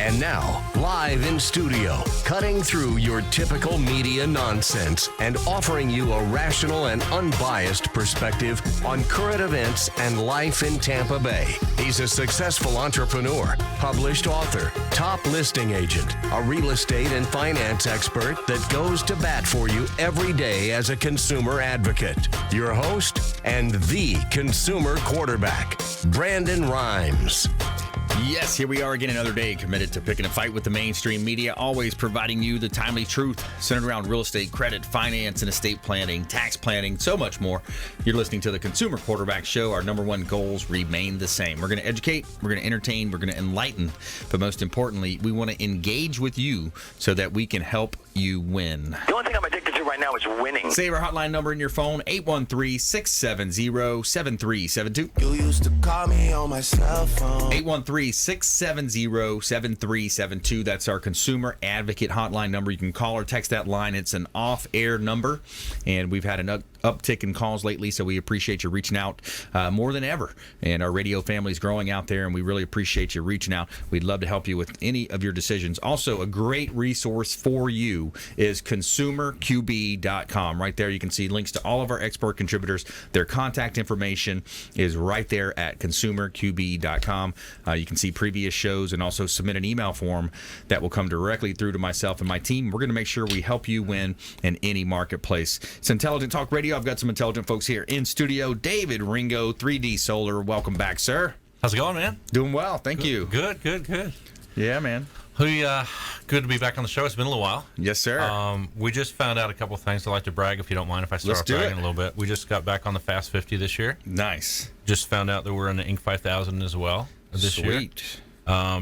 And now, live in studio, cutting through your typical media nonsense and offering you a rational and unbiased perspective on current events and life in Tampa Bay. He's a successful entrepreneur, published author, top listing agent, a real estate and finance expert that goes to bat for you every day as a consumer advocate. Your host and the consumer quarterback, Brandon Rhymes. Yes, here we are again another day, committed to picking a fight with the mainstream media, always providing you the timely truth centered around real estate, credit, finance, and estate planning, tax planning, so much more. You're listening to the Consumer Quarterback Show. Our number one goals remain the same. We're going to educate, we're going to entertain, we're going to enlighten, but most importantly, we want to engage with you so that we can help you win. The only thing I'm addicted to right now is winning. Save our hotline number in your phone, 813-670-7372. You used to call me on my cell phone. 813-670-7372. That's our consumer advocate hotline number. You can call or text that line. It's an off-air number, and we've had an uptick in calls lately, so we appreciate you reaching out more than ever. And our radio family is growing out there, and we really appreciate you reaching out. We'd love to help you with any of your decisions. Also, a great resource for you is consumerqb.com. Right there, you can see links to all of our expert contributors. Their contact information is right there at consumerqb.com. You can see previous shows and also submit an email form that will come directly through to myself and my team. We're going to make sure we help you win in any marketplace. It's Intelligent Talk Radio. I've got some intelligent folks here in studio. David Ringo, 3D Solar. Welcome back, sir. How's it going, man? Doing well. Thank you. Good. Yeah, man. Good to be back on the show. It's been a little while. Yes, sir. We just found out a couple things. I'd like to brag, if you don't mind, if I start off bragging a little bit. We just got back on the Fast 50 this year. Nice. Just found out that we're in the Inc. 5000 as well this year. Sweet.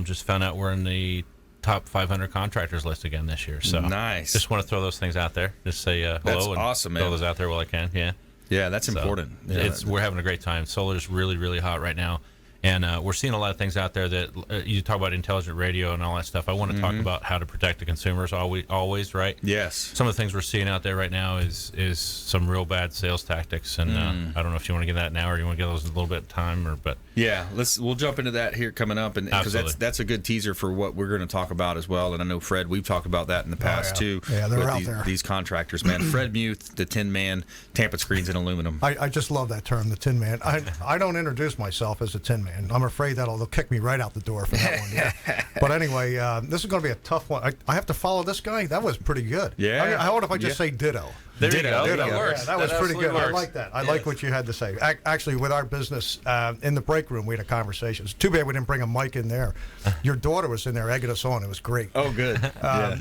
Just found out we're in the top 500 contractors list again this year. So nice. Just want to throw those things out there. Just say hello. That's and awesome, throw man. those out there while I can. Yeah. Yeah, that's important. Yeah. We're having a great time. Solar's really, really hot right now. And we're seeing a lot of things out there that you talk about intelligent radio and all that stuff. I want to talk about how to protect the consumers always, right? Yes. Some of the things we're seeing out there right now is some real bad sales tactics. And I don't know if you want to get that now or you want to get those in a little bit of time. Yeah, we'll jump into that here coming up, and because that's a good teaser for what we're going to talk about as well. And I know Fred, we've talked about that in the past too. Yeah, they're with out there. These contractors, man. Fred Muth, the Tin Man, Tampa Screens and Aluminum. I just love that term, the Tin Man. I don't introduce myself as a Tin Man. I'm afraid they'll kick me right out the door for that one. Yeah. But anyway, this is going to be a tough one. I have to follow this guy. That was pretty good. Yeah. How about if I just say ditto? There you go. Ditto. It works. Yeah, that was pretty good. Works. I like that. I like what you had to say. Actually, with our business, in the break room, we had a conversation. It's too bad we didn't bring a mic in there. Your daughter was in there egging us on. It was great. Oh, good.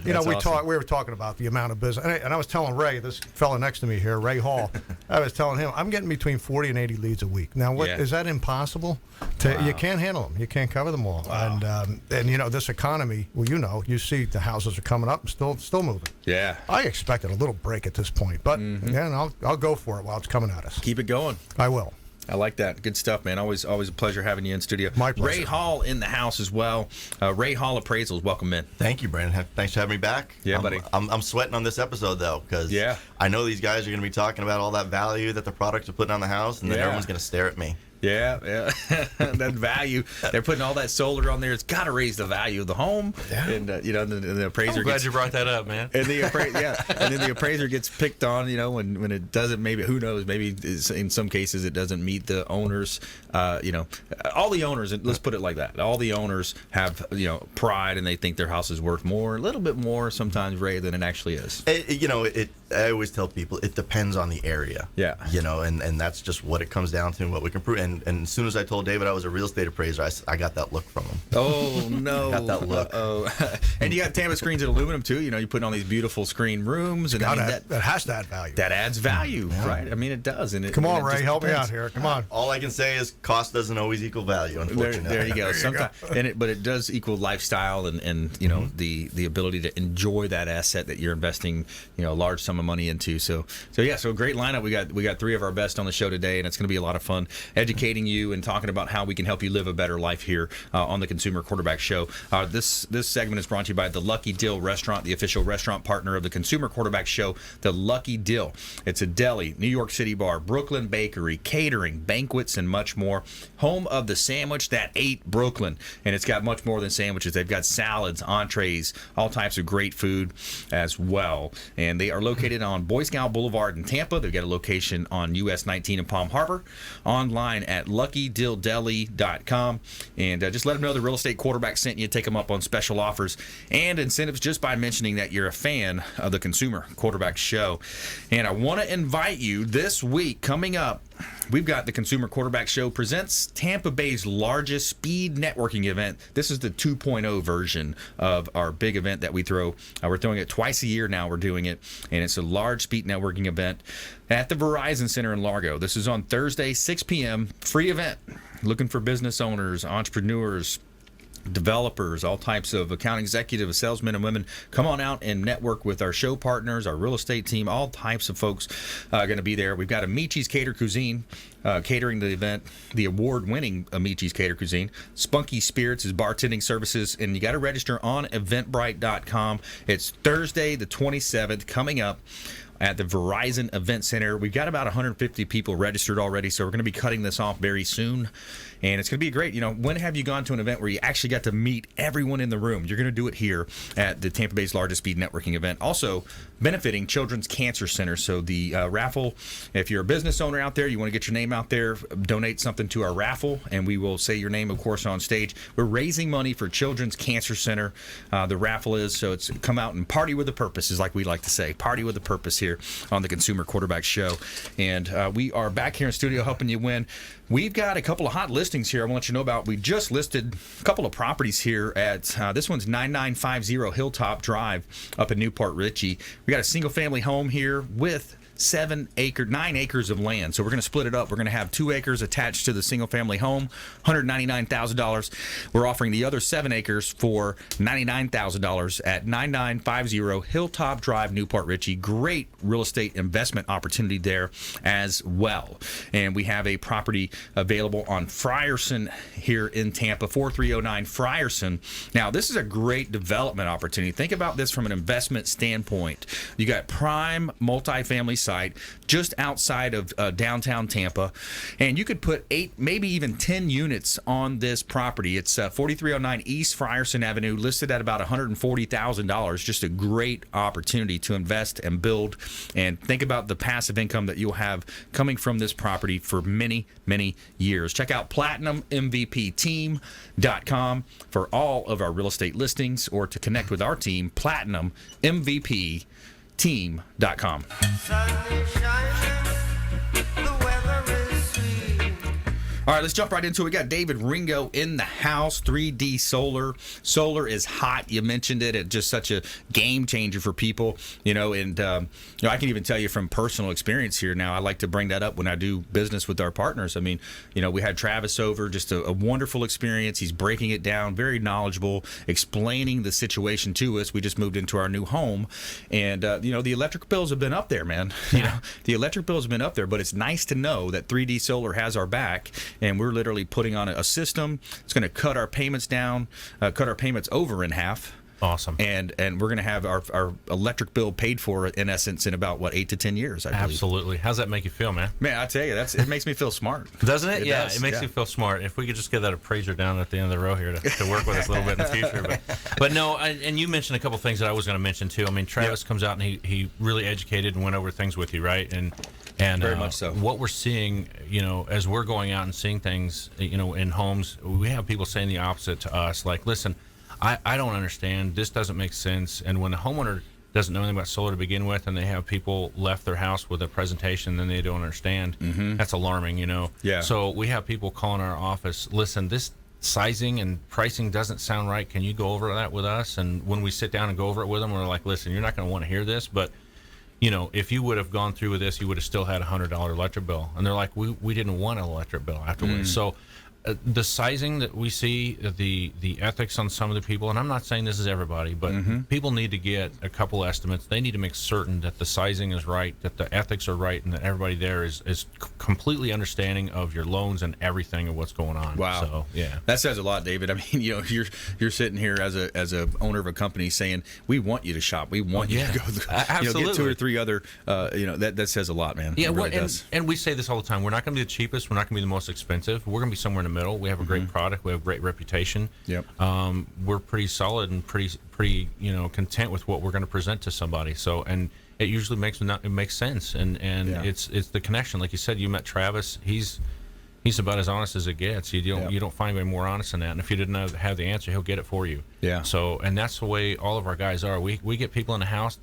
We were talking about the amount of business. And I was telling Ray, this fella next to me here, Ray Hall, I was telling him, I'm getting between 40 and 80 leads a week. Now, is that impossible? You can't handle them. You can't cover them all. Wow. And this economy, you see the houses are coming up and still moving. Yeah. I expected a little break at this point, but and I'll go for it while it's coming at us. Keep it going. I will. I like that. Good stuff, man. Always a pleasure having you in studio. My pleasure. Ray Hall in the house as well. Ray Hall Appraisals, welcome in. Thank you, Brandon. Thanks for having me back. Yeah, buddy. I'm sweating on this episode, though, because I know these guys are going to be talking about all that value that the products are putting on the house, and then everyone's going to stare at me. Yeah. That value, they're putting all that solar on there. It's got to raise the value of the home. Yeah. And the appraiser. I'm glad you brought that up, man. And and then the appraiser gets picked on. When it doesn't. Maybe who knows? Maybe in some cases it doesn't meet the owners. All the owners. Let's put it like that. All the owners have pride, and they think their house is worth more, a little bit more sometimes, Ray, than it actually is. I always tell people it depends on the area. Yeah. And that's just what it comes down to and what we can prove. And as soon as I told David I was a real estate appraiser, I got that look from him. Oh, no. Got that look. Oh, and you got Tampa Screens and Aluminum, too. You're putting on these beautiful screen rooms. And that has to add value. That adds value, right? I mean, it does. And Come on, Ray. Help me out here. Come on. All I can say is cost doesn't always equal value, unfortunately. There you go. Sometimes, but it does equal lifestyle and the ability to enjoy that asset that you're investing a large sum of money into. So great lineup. We got three of our best on the show today, and it's going to be a lot of fun. Education educating you and talking about how we can help you live a better life here on the Consumer Quarterback Show. This segment is brought to you by the Lucky Dill Restaurant, the official restaurant partner of the Consumer Quarterback Show. The Lucky Dill. It's a deli, New York City bar, Brooklyn bakery, catering, banquets, and much more. Home of the sandwich that ate Brooklyn. And it's got much more than sandwiches. They've got salads, entrees, all types of great food as well. And they are located on Boy Scout Boulevard in Tampa. They've got a location on US 19 in Palm Harbor. Online at luckydilldeli.com. And just let them know the Real Estate Quarterback sent you. Take them up on special offers and incentives just by mentioning that you're a fan of the Consumer Quarterback Show. And I want to invite you this week, coming up, we've got the Consumer Quarterback Show presents Tampa Bay's largest speed networking event. This is the 2.0 version of our big event that we throw. We're throwing it twice a year now. We're doing it, and it's a large speed networking event at the Verizon Center in Largo. This is on Thursday, 6 p.m., free event. Looking for business owners, entrepreneurs, developers, all types of account executives, salesmen and women. Come on out and network with our show partners, our real estate team, all types of folks going to be there. We've got Amici's Cater Cuisine catering the event, the award-winning Amici's Cater Cuisine. Spunky Spirits is bartending services, and you got to register on eventbrite.com. It's Thursday the 27th coming up at the Verizon Event Center. We've got about 150 people registered already, so we're going to be cutting this off very soon. And it's going to be great. You know, when have you gone to an event where you actually got to meet everyone in the room? You're going to do it here at the Tampa Bay's largest speed networking event. Also, benefiting Children's Cancer Center. So the raffle, if you're a business owner out there, you want to get your name out there, donate something to our raffle, and we will say your name, of course, on stage. We're raising money for Children's Cancer Center. The raffle is, so it's come out and party with a purpose, is like we like to say. Party with a purpose here on the Consumer Quarterback Show. And we are back here in studio helping you win. We've got a couple of hot listings here I want to let you know about. We just listed a couple of properties here at, this one's 9950 Hilltop Drive up in Newport Richey. We got a single-family home here with 9 acres of land. So we're going to split it up. We're going to have 2 acres attached to the single-family home, $199,000. We're offering the other 7 acres for $99,000 at 9950 Hilltop Drive, Newport Richey. Great real estate investment opportunity there as well. And we have a property available on Frierson here in Tampa, 4309 Frierson. Now, this is a great development opportunity. Think about this from an investment standpoint. You got prime multifamily site just outside of downtown Tampa, and you could put 8, maybe even 10 units on this property. It's 4309 East Frierson Avenue, listed at about $140,000. Just a great opportunity to invest and build, and think about the passive income that you'll have coming from this property for many, many years. Check out PlatinumMVPTeam.com for all of our real estate listings, or to connect with our team, PlatinumMVPTeam.com. All right, let's jump right into it. We got David Ringo in the house, 3D Solar. Solar is hot. You mentioned it. It's just such a game changer for people, you know, and I can even tell you from personal experience here now, I like to bring that up when I do business with our partners. I mean, you know, we had Travis over, just a wonderful experience. He's breaking it down, very knowledgeable, explaining the situation to us. We just moved into our new home, and, you know, the electric bills have been up there, man. You know, the electric bills have been up there, but it's nice to know that 3D Solar has our back. And we're literally putting on a system. It's going to cut our payments down, cut our payments over in half. Awesome. And we're going to have our electric bill paid for, in essence, in about, 8 to 10 years, I believe. Absolutely. How's that make you feel, man? Man, I tell you, it makes me feel smart. Doesn't it? Yeah, does. It makes you feel smart. If we could just get that appraiser down at the end of the row here to work with us a little bit in the future. But no, and you mentioned a couple things that I was going to mention, too. I mean, Travis comes out and he really educated and went over things with you, right? And very much so. What we're seeing, you know, as we're going out and seeing things, you know, in homes, we have people saying the opposite to us. Like, listen, I don't understand. This doesn't make sense. And when the homeowner doesn't know anything about solar to begin with, and they have people left their house with a presentation, then they don't understand. Mm-hmm. That's alarming, you know. Yeah. So we have people calling our office. Listen, this sizing and pricing doesn't sound right. Can you go over that with us? And when we sit down and go over it with them, we're like, listen, you're not going to want to hear this, but you know, if you would have gone through with this, you would have still had $100 electric bill. And they're like, we didn't want an electric bill afterwards. So the sizing that we see, the ethics on some of the people, and I'm not saying this is everybody, but people need to get a couple estimates. They need to make certain that the sizing is right, that the ethics are right, and that everybody there is completely understanding of your loans and everything of what's going on. Wow. So, yeah. That says a lot, David. I mean, you're sitting here as a owner of a company saying, we want you to shop. We want you to go absolutely. get 2 or 3 other, that says a lot, man. Yeah, it really does. And we say this all the time. We're not going to be the cheapest. We're not going to be the most expensive. We're going to be somewhere in the middle. We have a great product. We have a great reputation. Yep. We're pretty solid and pretty content with what we're going to present to somebody. So, and it usually makes sense. And it's the connection. Like you said, you met Travis. He's about as honest as it gets. You don't find anybody more honest than that. And if you didn't have the answer, he'll get it for you. Yeah. So, and that's the way all of our guys are. We get people in the house.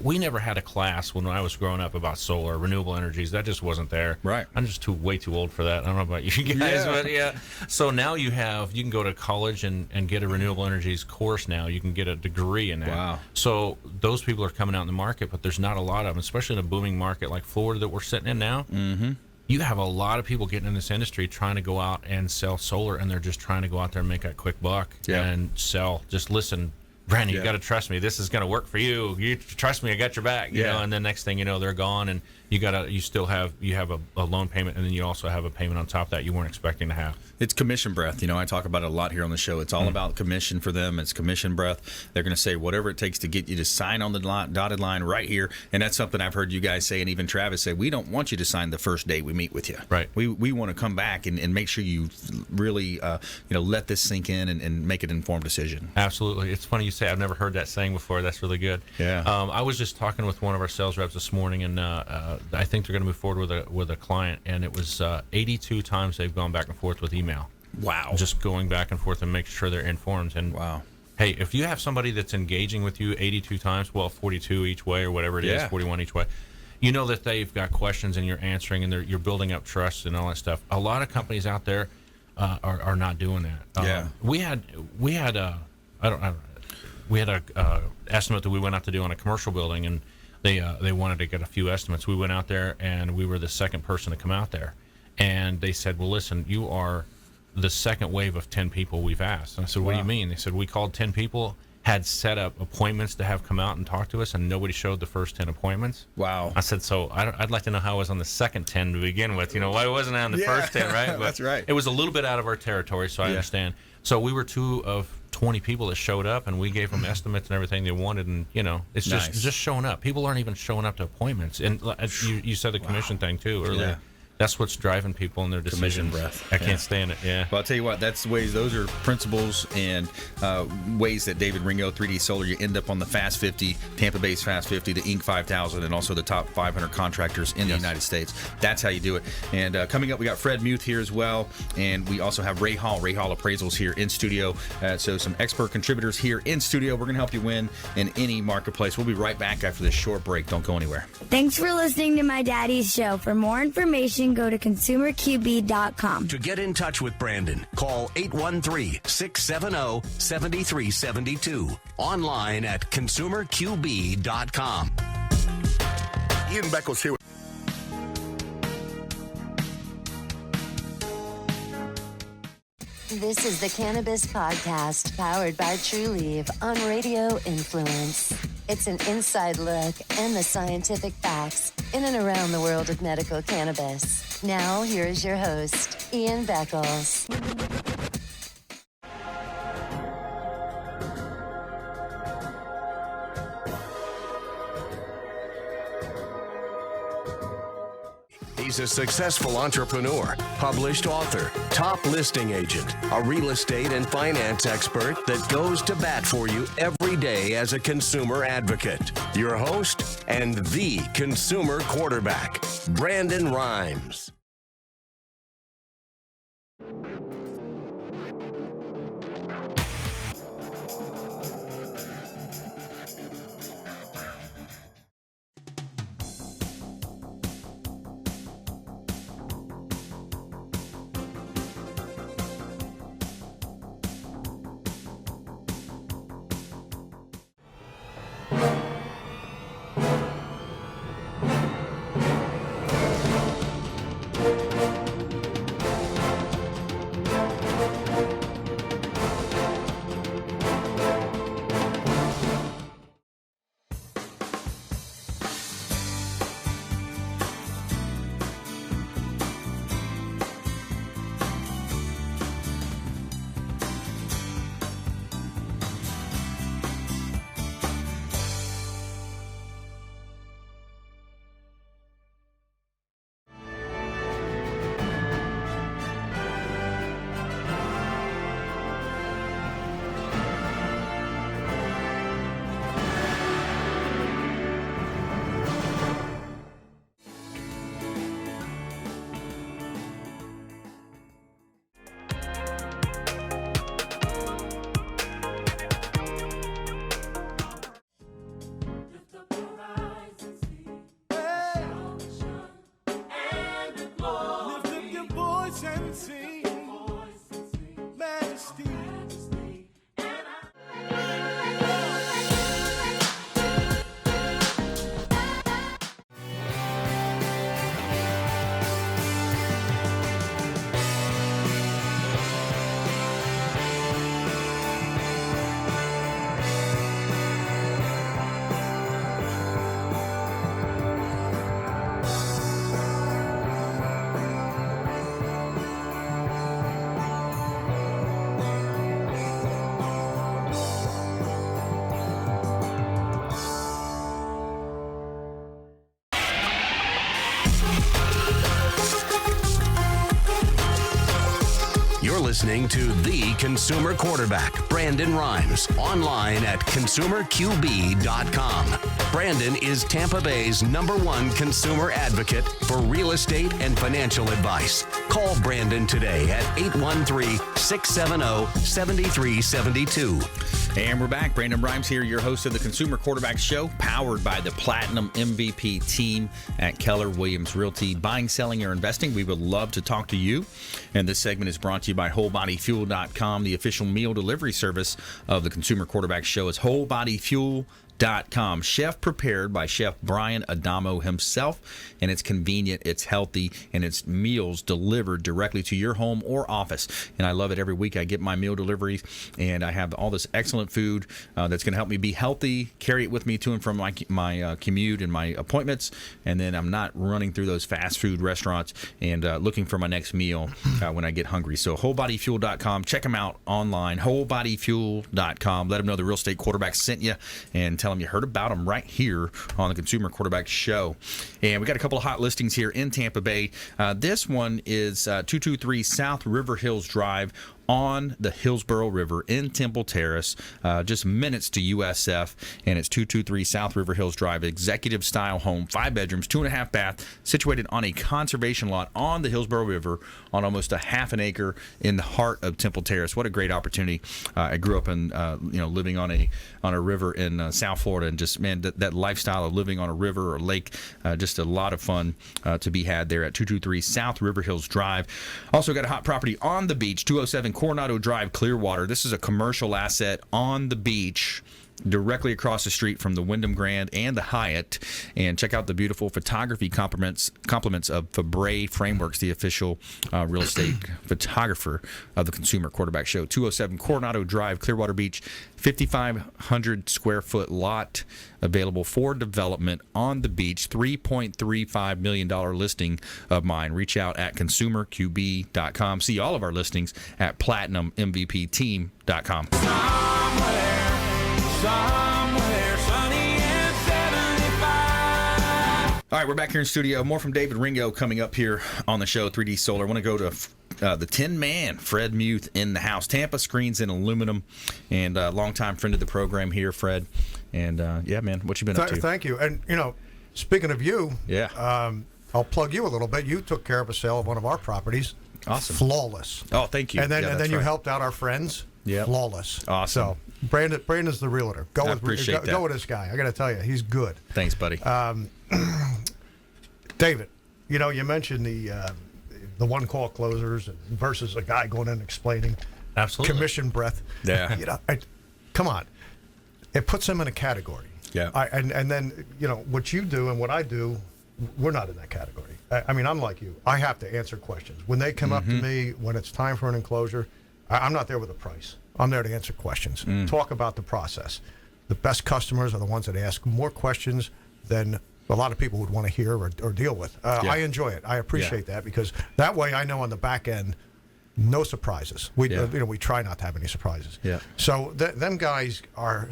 We never had a class when I was growing up about solar, renewable energies. That just wasn't there. Right. I'm just way too old for that. I don't know about you guys, but yeah. So now you can go to college and get a renewable energies course now. You can get a degree in that. Wow. So those people are coming out in the market, but there's not a lot of them, especially in a booming market like Florida that we're sitting in now. Mm-hmm. You have a lot of people getting in this industry trying to go out and sell solar, and they're just trying to go out there and make a quick buck and sell. Just listen, Brandon, you got to trust me. This is going to work for you. You trust me, I got your back. You know, and then next thing you know, they're gone, and you have a loan payment, and then you also have a payment on top of that you weren't expecting to have. It's commission breath. I talk about it a lot here on the show. It's all about commission for them. It's commission breath. They're going to say whatever it takes to get you to sign on the dotted line right here. And that's something I've heard you guys say, and even Travis say, we don't want you to sign the first day we meet with you. Right. We want to come back and make sure you really let this sink in and make an informed decision. Absolutely. It's funny you say I've never heard that saying before. That's really good. Yeah. I was just talking with one of our sales reps this morning, and I think they're going to move forward with a client, and it was 82 times they've gone back and forth with email. Wow. Just going back and forth and making sure they're informed. And wow. Hey, if you have somebody that's engaging with you 82 times, 42 each way or whatever it is, 41 each way, you know that they've got questions and you're answering, and you're building up trust and all that stuff. A lot of companies out there are not doing that. We had a estimate that we went out to do on a commercial building, and they wanted to get a few estimates. We went out there, and we were the second person to come out there, and they said, well, listen, you are the second wave of 10 people we've asked. And I said, what do you mean? They said, we called 10 people, had set up appointments to have come out and talk to us, and nobody showed the first 10 appointments. Wow. I said, so I'd like to know how I was on the second 10 to begin with. Why wasn't I on the first 10, right? But that's right. It was a little bit out of our territory, so I understand. So we were 2 of 20 people that showed up, and we gave them estimates and everything they wanted, and it's just showing up. People aren't even showing up to appointments. And you said the commission thing too earlier. Yeah. That's what's driving people in their decisions. Commission breath. I can't stand it. Yeah. Well, I'll tell you what. That's the ways. Those are principles and ways that David Ringo, 3D Solar, you end up on the Fast 50, Tampa-based Fast 50, the Inc. 5000, and also the top 500 contractors in the United States. That's how you do it. And coming up, we got Fred Muth here as well, and we also have Ray Hall Appraisals here in studio. So some expert contributors here in studio. We're going to help you win in any marketplace. We'll be right back after this short break. Don't go anywhere. Thanks for listening to my daddy's show. For more information, go to consumerqb.com. To get in touch with Brandon, call 813-670-7372. Online at consumerqb.com. Ian Beckles here. This is the Cannabis Podcast, powered by TrueLeaf on Radio Influence. It's an inside look and the scientific facts in and around the world of medical cannabis. Now, here is your host, Ian Beckles. He's a successful entrepreneur, published author, top listing agent, a real estate and finance expert that goes to bat for you every day as a consumer advocate. Your host and the consumer quarterback, Brandon Rhymes. voice and sing. Majesty. You're listening to The Consumer Quarterback, Brandon Rhymes, online at consumerqb.com. Brandon is Tampa Bay's #1 consumer advocate for real estate and financial advice. Call Brandon today at 813-670-7372. And we're back. Brandon Rhymes here, your host of the Consumer Quarterback Show, powered by the Platinum MVP team at Keller Williams Realty. Buying, selling, or investing, we would love to talk to you. And this segment is brought to you by WholeBodyFuel.com, the official meal delivery service of the Consumer Quarterback Show. Is WholeBodyFuel.com. Chef prepared by Chef Brian Adamo himself, and it's convenient, it's healthy, and it's meals delivered directly to your home or office. And I love it. Every week I get my meal deliveries, and I have all this excellent food that's going to help me be healthy, carry it with me to and from my commute and my appointments, and then I'm not running through those fast food restaurants and looking for my next meal when I get hungry. So WholeBodyFuel.com, check them out online, WholeBodyFuel.com. Let them know the Real Estate Quarterback sent you, and tell them you heard about them right here on the Consumer Quarterback Show. And we got a couple of hot listings here in Tampa Bay. This one is 223 South River Hills Drive on the Hillsborough River in Temple Terrace, just minutes to USF, and it's 223 South River Hills Drive, executive style home, 5 bedrooms, 2.5 bath, situated on a conservation lot on the Hillsborough River on almost a half an acre in the heart of Temple Terrace. What a great opportunity. I grew up in living on a river in South Florida, and just, man, that lifestyle of living on a river or lake, just a lot of fun to be had there at 223 South River Hills Drive. Also got a hot property on the beach, 207 Coronado Drive, Clearwater. This is a commercial asset on the beach, directly across the street from the Wyndham Grand and the Hyatt. And check out the beautiful photography compliments of Fabre Frameworks, the official real estate photographer of the Consumer Quarterback Show. 207 Coronado Drive, Clearwater Beach, 5,500 square foot lot available for development on the beach. $3.35 million listing of mine. Reach out at consumerqb.com. See all of our listings at platinummvpteam.com. Somewhere sunny and 75. All right, we're back here in studio. More from David Ringo coming up here on the show, 3D Solar. I want to go to the Tin Man, Fred Muth, in the house. Tampa Screens and Aluminum, and longtime friend of the program here, Fred. And, yeah, man, what you been up to? Thank you. And, speaking of you, I'll plug you a little bit. You took care of a sale of one of our properties. Awesome. Flawless. Oh, thank you. And then you helped out our friends. Yeah. Flawless. Awesome. So Brandon's the realtor. Go with this guy. I got to tell you, he's good. Thanks, buddy. David, you mentioned the one-call closers versus a guy going in and explaining. Absolutely. Commission breath. Yeah. Come on. It puts them in a category. Yeah. And then, what you do and what I do, we're not in that category. I'm like you. I have to answer questions. When they come up to me, when it's time for an enclosure, I'm not there with a price. I'm there to answer questions, talk about the process. The best customers are the ones that ask more questions than a lot of people would want to hear or deal with. I enjoy it. I appreciate that, because that way I know on the back end, no surprises. We try not to have any surprises. Yeah. So them guys are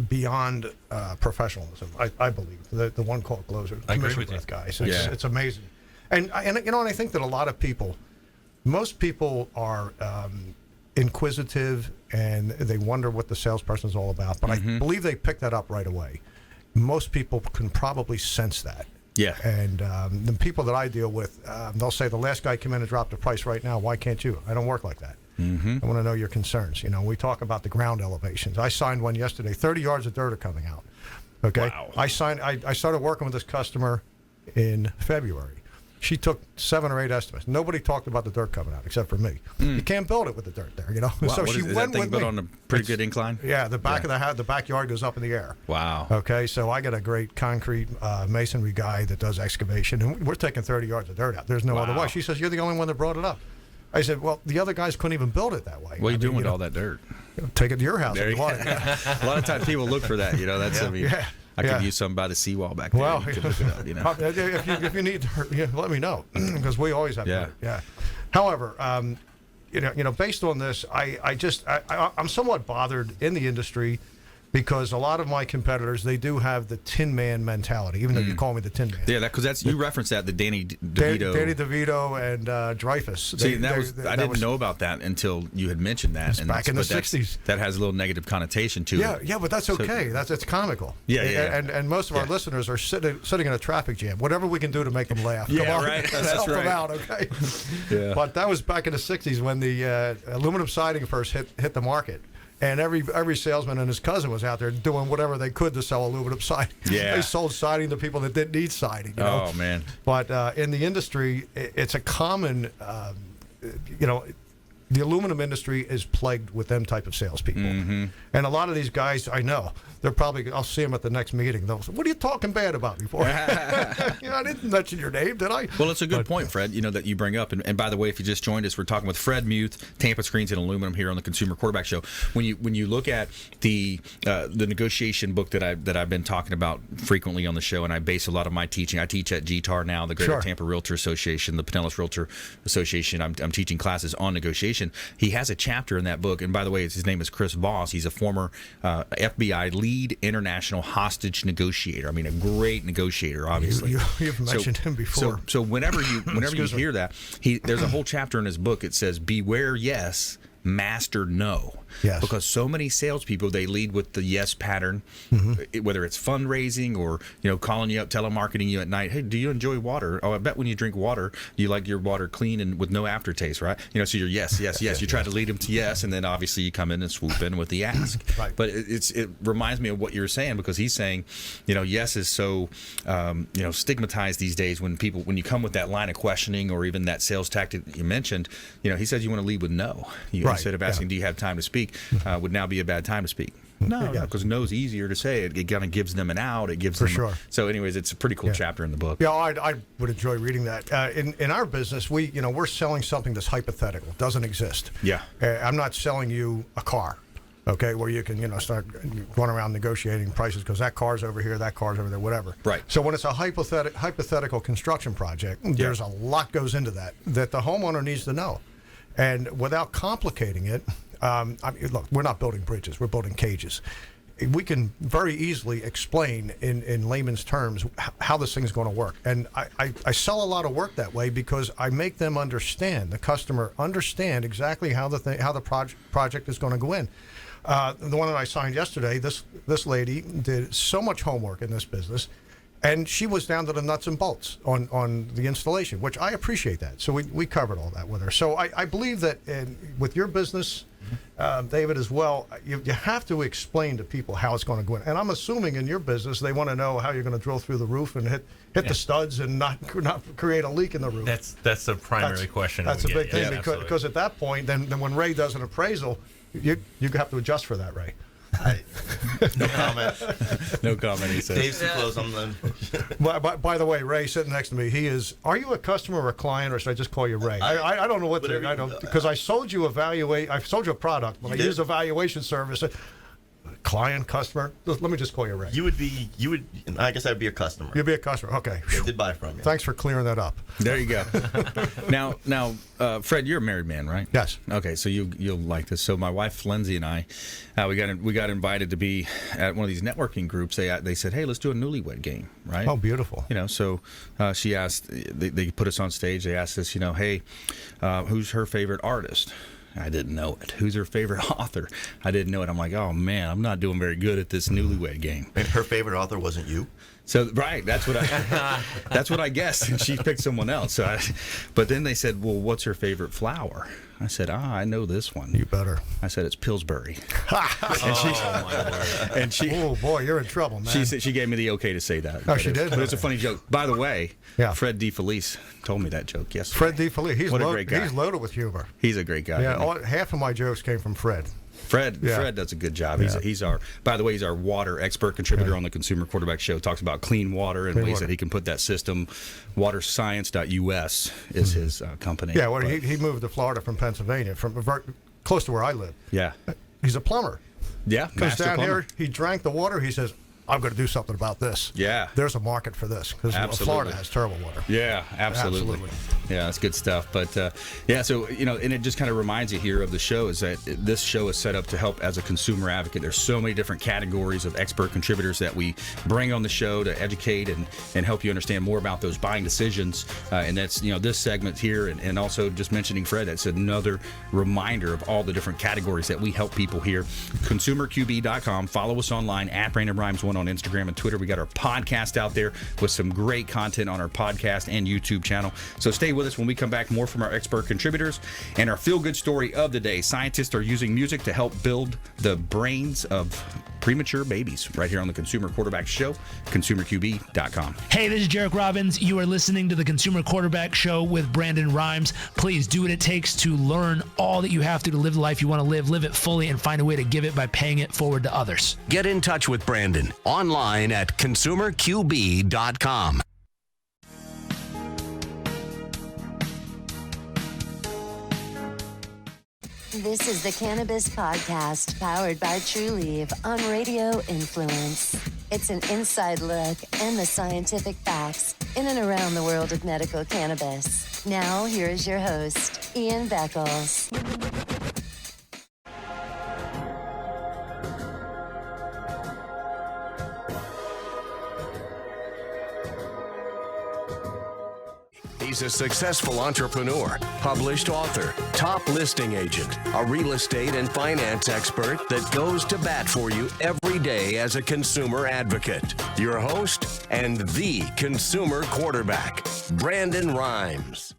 beyond professionalism. I believe the one call closer, commission breath guys. It's amazing. And I think that a lot of people, most people are inquisitive and they wonder what the salesperson is all about. But I believe they pick that up right away. Most people can probably sense that. Yeah. And the people that I deal with, they'll say, the last guy came in and dropped the price right now. Why can't you? I don't work like that. I want to know your concerns. We talk about the ground elevations. I signed one yesterday. 30 yards of dirt are coming out. Okay. Wow. I started working with this customer in February. She took 7 or 8 estimates. Nobody talked about the dirt coming out except for me. You can't build it with the dirt there, you know. Wow, so she is went that thing with built me. on a pretty good incline? Yeah, the back of the house, the backyard goes up in the air. Wow. Okay, so I got a great concrete masonry guy that does excavation, and we're taking 30 yards of dirt out. There's no other way. She says, you're the only one that brought it up. I said, well, the other guys couldn't even build it that way. What are you doing with all that dirt? Take it to your house if you want it. A lot of times people look for that, you know. That's I could use some by the seawall back there. Well, you could look it up, you know. if you need dirt, let me know because we always have dirt. Yeah. However, you know, based on this, I'm somewhat bothered in the industry because a lot of my competitors, they do have the Tin Man mentality, even though you call me the Tin Man. Yeah, because you referenced that, the Danny DeVito. Danny DeVito and Dreyfus. See, I didn't know about that until you had mentioned that. And back in the 60s. That has a little negative connotation to it. Yeah, but that's okay. It's comical. Yeah. And most of our listeners are sitting in a traffic jam. Whatever we can do to make them laugh. Yeah, come on, right. help them out, okay? Yeah. But that was back in the 60s when the aluminum siding first hit the market. And every salesman and his cousin was out there doing whatever they could to sell aluminum siding. Yeah. They sold siding to people that didn't need siding. You know? Oh, man. But in the industry, it's a common, you know, the aluminum industry is plagued with them type of salespeople. Mm-hmm. And a lot of these guys, I know, they're probably, I'll see them at the next meeting. They'll say, what are you talking bad about before? You know, I didn't mention your name, did I? Well, it's a good point, Fred, you know, that you bring up. And by the way, if you just joined us, we're talking with Fred Muth, Tampa Screens and Aluminum here on the Consumer Quarterback Show. When you look at the negotiation book that I've been talking about frequently on the show, and I base a lot of my teaching. I teach at GTAR now, the Greater Tampa Realtor Association, the Pinellas Realtor Association. I'm teaching classes on negotiation. He has a chapter in that book, and by the way, his name is Chris Voss. He's a former FBI lead international hostage negotiator. I mean, a great negotiator, obviously. You've mentioned him before. So whenever you hear that, there's a whole chapter in his book. It says, "Beware, yes, master, no." Yes. Because so many salespeople, they lead with the yes pattern, whether it's fundraising or, you know, calling you up, telemarketing you at night. Hey, do you enjoy water? Oh, I bet when you drink water, you like your water clean and with no aftertaste, right? You know, so you're yes. You try to lead them to yes, and then obviously you come in and swoop in with the ask. Right. But it reminds me of what you're saying, because he's saying, you know, yes is so you know, stigmatized these days when you come with that line of questioning or even that sales tactic that you mentioned. You know, he says you want to lead with no. Instead of asking, do you have time to speak? Would now be a bad time to speak. No, because no's easier to say. It kind of gives them an out. It gives them. Sure. So, anyways, it's a pretty cool chapter in the book. Yeah, I would enjoy reading that. In our business, we're selling something that's hypothetical, doesn't exist. Yeah. I'm not selling you a car, okay, where you can start going around negotiating prices because that car's over here, that car's over there, whatever. Right. So when it's a hypothetical construction project, there's a lot goes into that the homeowner needs to know, and without complicating it. I mean, look, we're not building bridges. We're building cages. We can very easily explain in layman's terms how this thing's going to work. And I sell a lot of work that way because I make them understand, the customer understand exactly how the project is going to go in. The one that I signed yesterday, this lady did so much homework in this business, and she was down to the nuts and bolts on the installation, which I appreciate that. So we covered all that with her. So I believe that with your business, David, as well, you have to explain to people how it's going to go in. And I'm assuming in your business, they want to know how you're going to drill through the roof and hit the studs and not create a leak in the roof. That's the primary question. That's a big thing because at that point, then when Ray does an appraisal, you have to adjust for that, Ray. No comment. No comment, he says. Dave's too close. I'm the... by the way, Ray sitting next to me, he is. Are you a customer or a client, or should I just call you Ray? I don't know what to. I don't, because I sold you I sold you a product, but I use a valuation service. Client, customer. Let me just call you Ray. You would. I guess I'd be a customer. You'd be a customer. Okay. I did buy from you. Thanks for clearing that up. There you go. Now, Fred, you're a married man, right? Yes. Okay, so you'll like this. So my wife Lindsay and I, we got invited to be at one of these networking groups. They said, hey, let's do a newlywed game, right? Oh, beautiful. You know, so she asked. They put us on stage. They asked us, hey, who's her favorite artist? I didn't know it. Who's her favorite author? I didn't know it. I'm like, oh man, I'm not doing very good at this newlywed game. Maybe her favorite author wasn't you? So right, that's what I guessed, and she picked someone else. But then they said, "Well, what's her favorite flower?" I said, I know this one. You better. I said, it's Pillsbury. And she, oh boy, you're in trouble, man. She gave me the okay to say that. Oh, she did? But it's a funny joke. By the way, yeah. Fred DeFelice told me that joke yesterday. Fred DeFelice, he's a great guy. He's loaded with humor. He's a great guy. Yeah, half of my jokes came from Fred. Fred does a good job. He's our water expert contributor on the Consumer Quarterback Show. Talks about clean water and ways that he can put that system. Waterscience.us is his company. Yeah, well, he moved to Florida from Pennsylvania, from close to where I live. Yeah, he's a plumber. Yeah, comes down here. He drank the water. He says, I'm going to do something about this. Yeah. There's a market for this because Florida has terrible water. Yeah, absolutely. Yeah, that's good stuff. But, so, and it just kind of reminds you here of the show is that this show is set up to help as a consumer advocate. There's so many different categories of expert contributors that we bring on the show to educate and help you understand more about those buying decisions. And that's, this segment here and also just mentioning Fred, that's another reminder of all the different categories that we help people here. ConsumerQB.com. Follow us online at Brandon Rhymes 1 on Instagram and Twitter. We got our podcast out there with some great content on our podcast and YouTube channel. So stay with us when we come back. More from our expert contributors and our feel-good story of the day. Scientists are using music to help build the brains of premature babies right here on the Consumer Quarterback Show, ConsumerQB.com. Hey, this is Jarek Robbins. You are listening to the Consumer Quarterback Show with Brandon Rhymes. Please do what it takes to learn all that you have to live the life you want to live it fully, and find a way to give it by paying it forward to others. Get in touch with Brandon online at ConsumerQB.com. This is the Cannabis Podcast, powered by TrueLeaf on Radio Influence. It's an inside look and the scientific facts in and around the world of medical cannabis. Now, here is your host, Ian Beckles. He's a successful entrepreneur, published author, top listing agent, a real estate and finance expert that goes to bat for you every day as a consumer advocate. Your host and the Consumer Quarterback, Brandon Rhymes.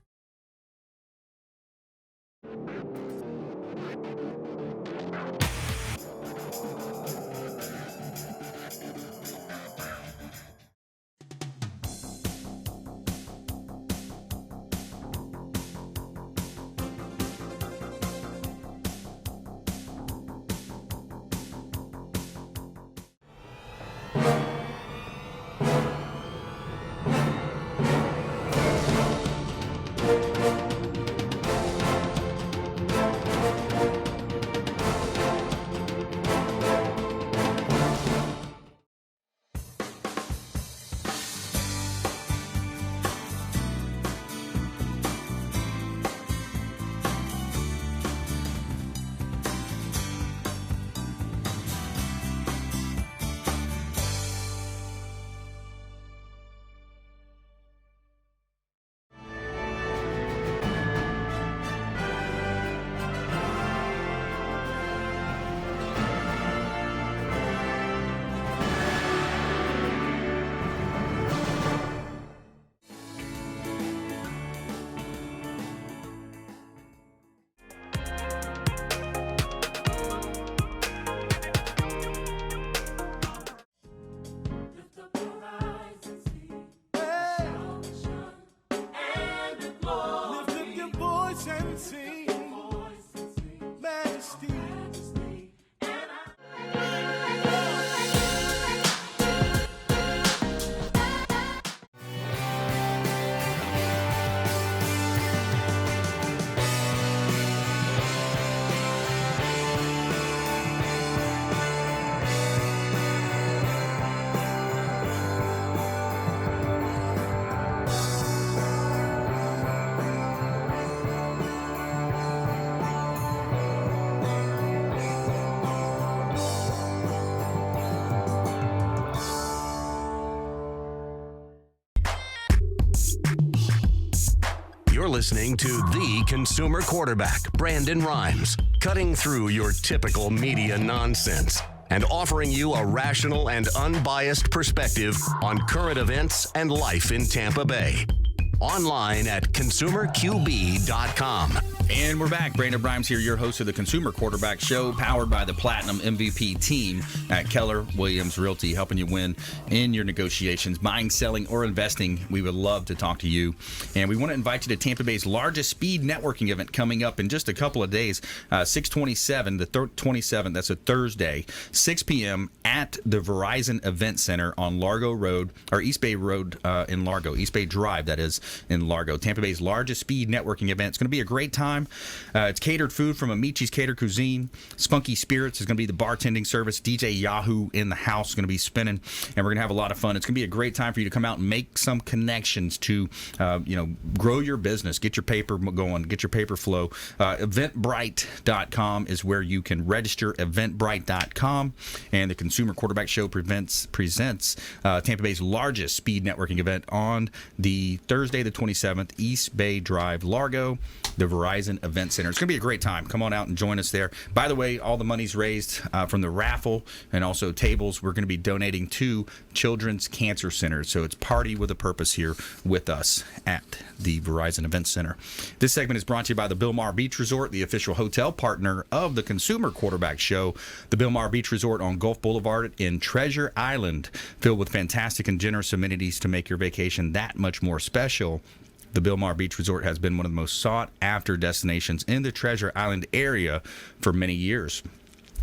You're listening to the Consumer Quarterback, Brandon Rhymes, cutting through your typical media nonsense and offering you a rational and unbiased perspective on current events and life in Tampa Bay. Online at consumerqb.com. And we're back. Brandon Rhymes here, your host of the Consumer Quarterback Show, powered by the Platinum MVP team at Keller Williams Realty, helping you win in your negotiations, buying, selling, or investing. We would love to talk to you. And we want to invite you to Tampa Bay's largest speed networking event coming up in just a couple of days, 6/27, the 27th, that's a Thursday, 6 p.m. at the Verizon Event Center on Largo Road, or East Bay Road in Largo, East Bay Drive, that is, in Largo. Tampa Bay's largest speed networking event. It's going to be a great time. It's catered food from Amici's Catered Cuisine. Spunky Spirits is going to be the bartending service. DJ Yahoo in the house is going to be spinning, and we're going to have a lot of fun. It's going to be a great time for you to come out and make some connections to, grow your business, get your paper going, get your paper flow. Eventbrite.com is where you can register. Eventbrite.com, and the Consumer Quarterback Show presents Tampa Bay's largest speed networking event on the Thursday, the 27th, East Bay Drive, Largo, the Verizon Event Center. It's going to be a great time. Come on out and join us there. By the way, all the money's raised from the raffle and also tables. We're going to be donating to Children's Cancer Center. So it's party with a purpose here with us at the Verizon Event Center. This segment is brought to you by the Bilmar Beach Resort, the official hotel partner of the Consumer Quarterback Show. The Bilmar Beach Resort on Gulf Boulevard in Treasure Island, filled with fantastic and generous amenities to make your vacation that much more special. The Bilmar Beach Resort has been one of the most sought-after destinations in the Treasure Island area for many years.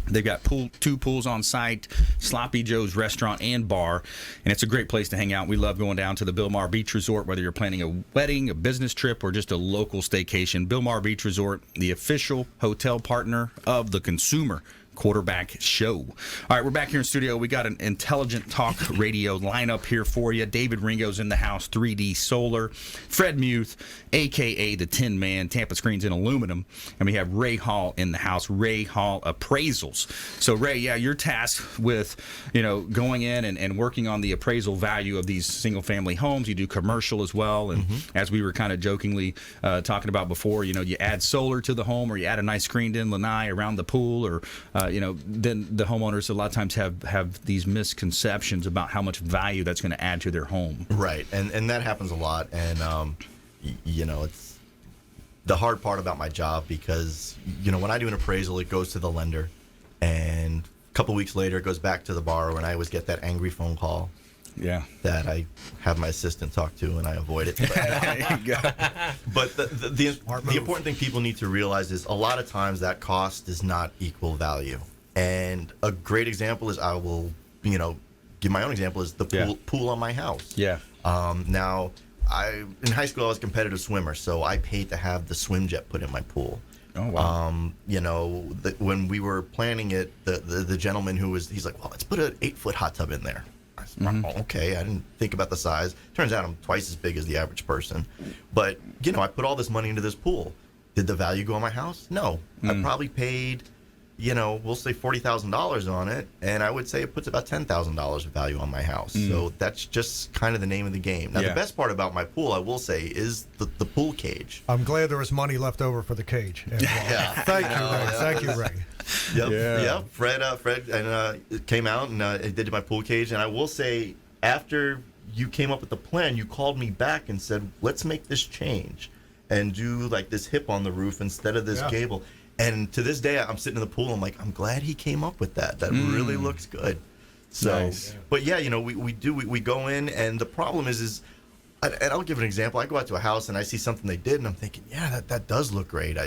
They've got two pools on site, Sloppy Joe's restaurant and bar, and it's a great place to hang out. We love going down to the Bilmar Beach Resort, whether you're planning a wedding, a business trip, or just a local staycation. Bilmar Beach Resort, the official hotel partner of the Consumer Quarterback Show. All right, we're back here in studio. We got an intelligent talk radio lineup here for you. David Ringo's in the house, 3D Solar. Fred Muth, a.k.a. the Tin Man, Tampa Screens and Aluminum. And we have Ray Hall in the house, Ray Hall Appraisals. So, Ray, you're tasked with, going in and working on the appraisal value of these single-family homes. You do commercial as well. And as we were kind of jokingly talking about before, you add solar to the home, or you add a nice screened-in lanai around the pool, or then the homeowners a lot of times have these misconceptions about how much value that's going to add to their home. Right, and that happens a lot. And, it's the hard part about my job because, when I do an appraisal, it goes to the lender. And a couple weeks later, it goes back to the borrower, and I always get that angry phone call. Yeah, that I have my assistant talk to, and I avoid it. But the important thing people need to realize is a lot of times that cost does not equal value. And a great example is I will, give my own example is the pool on my house. Yeah. Now, in high school I was a competitive swimmer, so I paid to have the swim jet put in my pool. Oh wow! When we were planning it, the gentleman he's like, well, let's put an 8-foot hot tub in there. Okay, I didn't think about the size. Turns out I'm twice as big as the average person. But, I put all this money into this pool. Did the value go on my house? No. I probably paid, we'll say $40,000 on it, and I would say it puts about $10,000 of value on my house. So that's just kind of the name of the game. Now, the best part about my pool, I will say, is the pool cage. I'm glad there was money left over for the cage. Thank you, Ray. Thank you, Ray. Yep. Fred came out and did my pool cage. And I will say, after you came up with the plan, you called me back and said, let's make this change and do like this hip on the roof instead of this gable. And to this day, I'm sitting in the pool. I'm like, I'm glad he came up with that. That really looks good. So, nice. But we go in, and the problem is, and I'll give an example. I go out to a house and I see something they did, and I'm thinking, that does look great.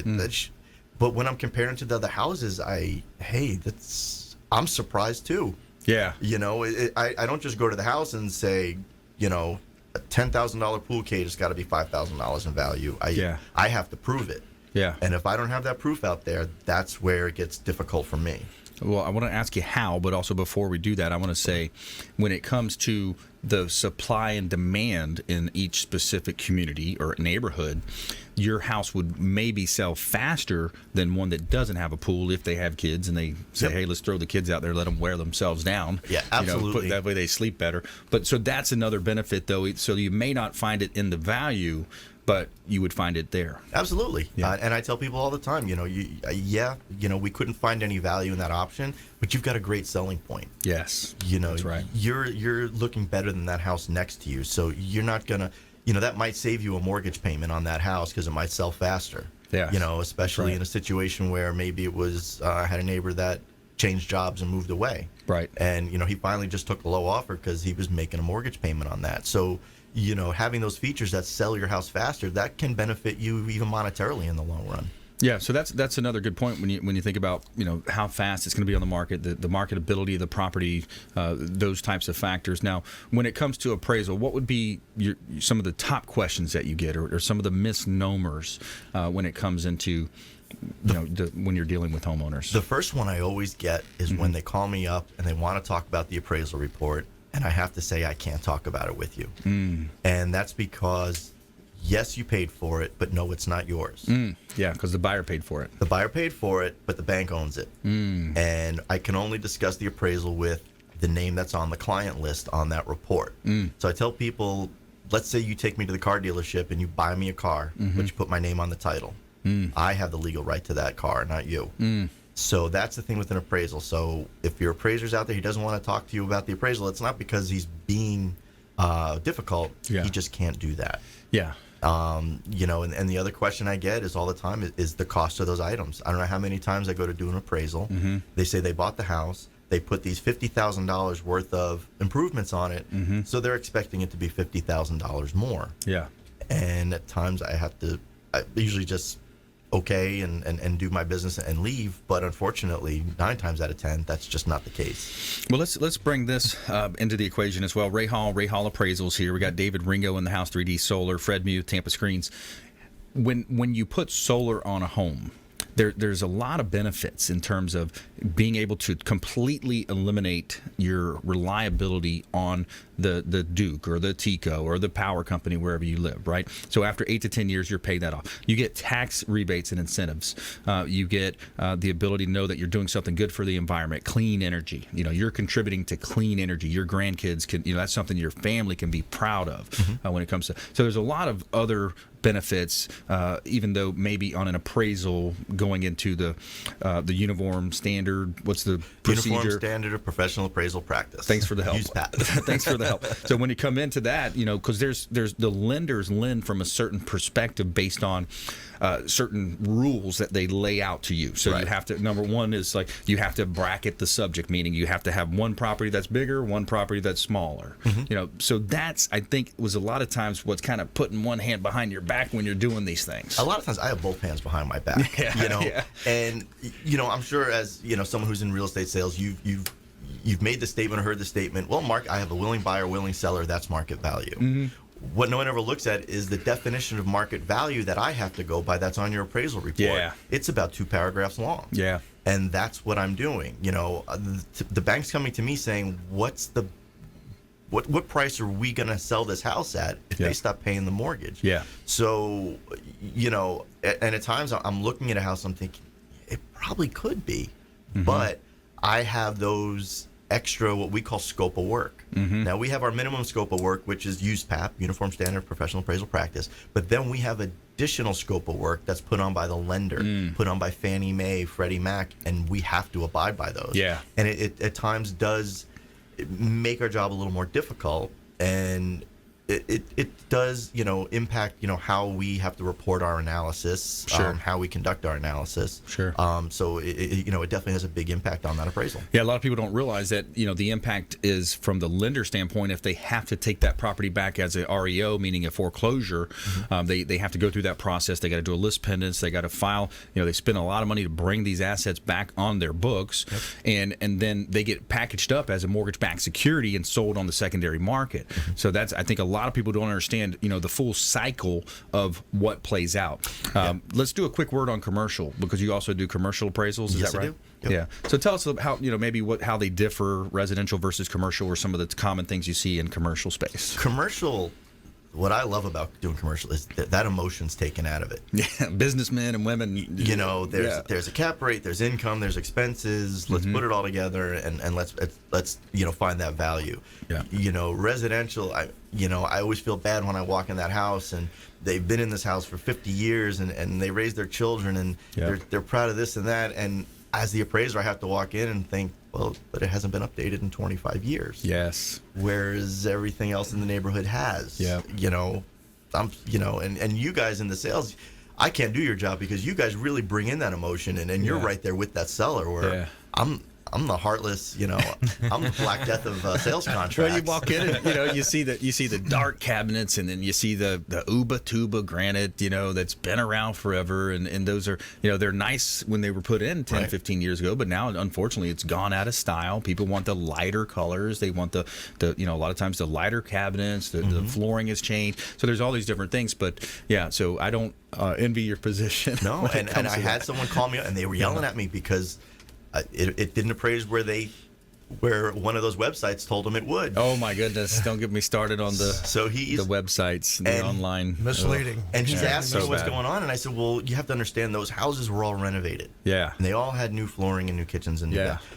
But when I'm comparing to the other houses, I'm surprised too. Yeah. I don't just go to the house and say, a $10,000 pool cage has got to be $5,000 in value. I have to prove it. Yeah. And if I don't have that proof out there, that's where it gets difficult for me. Well, I want to ask you how, but also before we do that, I want to say when it comes to the supply and demand in each specific community or neighborhood, your house would maybe sell faster than one that doesn't have a pool if they have kids and they say, hey, let's throw the kids out there, let them wear themselves down. Yeah, absolutely. That way they sleep better. But so that's another benefit, though. So you may not find it in the value, but you would find it there. Absolutely. Yeah. And I tell people all the time, we couldn't find any value in that option, but you've got a great selling point. Yes. That's right. You're looking better than that house next to you, so you're not gonna, that might save you a mortgage payment on that house because it might sell faster. Yeah. Especially in a situation where maybe it was had a neighbor that changed jobs and moved away. Right. And he finally just took the low offer because he was making a mortgage payment on that. So having those features that sell your house faster, that can benefit you even monetarily in the long run. Yeah, so that's another good point when you think about how fast it's going to be on the market, the marketability of the property, those types of factors. Now, when it comes to appraisal, what would be some of the top questions that you get, or some of the misnomers when it comes into when you're dealing with homeowners? The first one I always get is when they call me up and they want to talk about the appraisal report, and I have to say I can't talk about it with you, and that's because. Yes, you paid for it, but no, it's not yours. Yeah, because the buyer paid for it. The buyer paid for it, but the bank owns it. And I can only discuss the appraisal with the name that's on the client list on that report. So I tell people, let's say you take me to the car dealership and you buy me a car, but you put my name on the title. I have the legal right to that car, not you. So that's the thing with an appraisal. So if your appraiser's out there, he doesn't want to talk to you about the appraisal, it's not because he's being difficult. Yeah. He just can't do that. Yeah. And the other question I get is all the time is the cost of those items. I don't know how many times I go to do an appraisal. They say they bought the house. They put these $50,000 worth of improvements on it. So they're expecting it to be $50,000 more. Yeah. And at times I usually just and do my business and leave, but unfortunately 9 times out of 10 that's just not the case. Well, let's bring this into the equation as well. Ray Hall Appraisals here. We got David Ringo in the house, 3D Solar, Fred Muth, Tampa Screens. When you put solar on a home, there's a lot of benefits in terms of being able to completely eliminate your reliability on the Duke or the Tico or the power company wherever you live, right? So after 8 to 10 years, you're paid that off. You get tax rebates and incentives. You get the ability to know that you're doing something good for the environment, clean energy. You're contributing to clean energy. Your grandkids can, that's something your family can be proud of when it comes to. So there's a lot of other benefits, even though maybe on an appraisal going into the uniform standard. What's the procedure? Uniform standard of professional appraisal practice. Thanks for the help. Use PAT. Thanks for the help. So when you come into that, because there's the lenders lend from a certain perspective based on certain rules that they lay out to you. So you have to, number one is you have to bracket the subject, meaning you have to have one property that's bigger, one property that's smaller. So that's, I think, was a lot of times what's kind of putting one hand behind your back when you're doing these things. A lot of times I have both hands behind my back. And I'm sure as someone who's in real estate sales, you've made the statement or heard the statement, well, Mark, I have a willing buyer, willing seller, that's market value. What no one ever looks at is the definition of market value that I have to go by that's on your appraisal report. Yeah. It's about 2 paragraphs long. Yeah. And that's what I'm doing. The bank's coming to me saying, what price are we going to sell this house at if they stop paying the mortgage? Yeah. So, and at times I'm looking at a house, I'm thinking, it probably could be, but I have those extra, what we call scope of work. Now, we have our minimum scope of work, which is USPAP, Uniform Standard Professional Appraisal Practice, but then we have additional scope of work that's put on by the lender, put on by Fannie Mae, Freddie Mac, and we have to abide by those. Yeah. And it at times does make our job a little more difficult, and it does impact how we have to report our analysis, how we conduct our analysis. So it definitely has a big impact on that appraisal. Yeah, a lot of people don't realize that the impact is from the lender standpoint. If they have to take that property back as a REO, meaning a foreclosure, they have to go through that process. They got to do a list pendants. They got to file. They spend a lot of money to bring these assets back on their books, and then they get packaged up as a mortgage-backed security and sold on the secondary market. So that's, I think, a lot of people don't understand the full cycle of what plays out. Let's do a quick word on commercial, because you also do commercial appraisals. Is Yes, that right? I do. Yep. Yeah. So tell us how maybe how they differ, residential versus commercial, or some of the common things you see in commercial space. Commercial, what I love about doing commercial is that emotion's taken out of it. Yeah, businessmen and women. You know, there's a cap rate, there's income, there's expenses. Let's put it all together and let's find that value. Yeah. You know, residential. I always feel bad when I walk in that house and they've been in this house for 50 years and they raise their children and they're proud of this and that. And as the appraiser, I have to walk in and think, well, but it hasn't been updated in 25 years. Yes. Whereas everything else in the neighborhood has. Yeah. You know, and you guys in the sales, I can't do your job because you guys really bring in that emotion and you're right there with that seller where I'm the heartless, I'm the Black Death of sales contracts. Well, you walk in and you see the dark cabinets, and then you see the Uba Tuba granite, that's been around forever, and those are they're nice when they were put in 10, 15 years ago, but now unfortunately it's gone out of style. People want the lighter colors. They want the a lot of times the lighter cabinets. The flooring has changed, so there's all these different things. But so I don't envy your position. No, and I had someone call me and they were yelling at me because it didn't appraise where one of those websites told them it would. Oh my goodness! Don't get me started on the websites, the online misleading. And he's asking me what's going on, and I said, "Well, you have to understand those houses were all renovated. Yeah, and they all had new flooring and new kitchens and